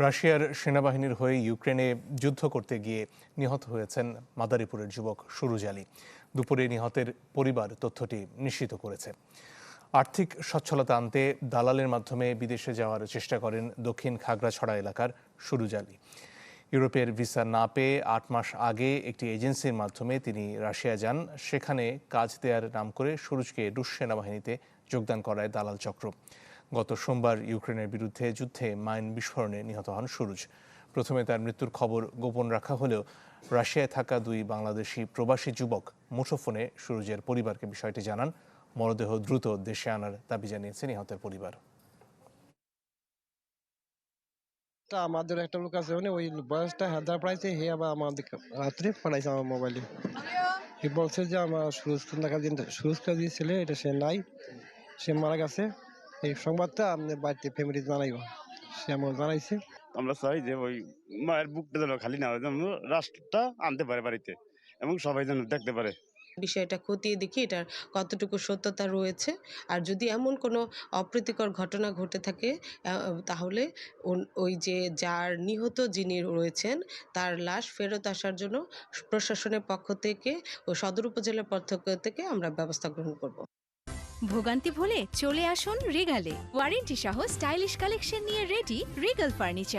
রাশিয়ার সেনাবাহিনীর হয়ে ইউক্রেনে যুদ্ধ করতে গিয়ে নিহত হয়েছেন মাদারীপুরের যুবক সুরুজ আলী। দুপুরে নিহতের পরিবার তথ্যটি নিশ্চিত করেছে। আর্থিক সচ্ছলতা আনতে দালালের মাধ্যমে বিদেশে যাওয়ার চেষ্টা করেন দক্ষিণ খাগড়াছড়া এলাকার সুরুজ আলী। ইউরোপের ভিসা না পেয়ে ৮ মাস আগে একটি এজেন্সির মাধ্যমে তিনি রাশিয়া যান। সেখানে কাজ দেওয়ার নাম করে সুরুজকে রুশ সেনাবাহিনীতে যোগদান করায় দালাল চক্র। গত সোমবার ইউক্রেনের বিরুদ্ধে যুদ্ধে মাইন বিস্ফোরণে নিহত হন সুরুজ। প্রথমে তার মৃত্যুর খবর গোপন রাখা হলেও রাশিয়ায় থাকা ২ বাংলাদেশি প্রবাসী যুবক মুঠোফোনে সুরুজের পরিবারকে বিষয়টি জানান। মরদেহ দ্রুত দেশে আনার দাবি জানিয়েছে নিহতের পরিবার। আমাদের একটা লোক আছে মানে ওই বয়সটা হাজার পাইছে হে আবার আমাদের রাত্রে পাঠাইছে আমার মোবাইলে। হে বলছে যে আমার সুরজ কাজী ছেলে এটা সে নাই, সে মারা গেছে। এই সংবাদটা আমাদের বাড়িতে ফ্যামিলি জানাইব, সে আমার জানাইছে। আমরা চাই যে ওই মায়ের বুকটা যেন খালি না হয়, যেন রাষ্ট্রটা আনতে পারে বাড়িতে এবং সবাই যেন দেখতে পারে। বিষয়টা খতিয়ে দেখি এটার কতটুকু সত্যতা রয়েছে। আর যদি এমন কোনো অপ্রীতিকর ঘটনা ঘটে থাকে তাহলে ওই যে যার নিহত যিনি রয়েছেন তার লাশ ফেরত আসার জন্য প্রশাসনের পক্ষ থেকে ও সদর উপজেলার পক্ষ থেকে আমরা ব্যবস্থা গ্রহণ করব। ভোগান্তি ভুলে চলে আসুন রিগালে। ওয়ারেন্টি সহ স্টাইলিশ কালেকশন নিয়ে রেডি রিগাল ফার্নিচার।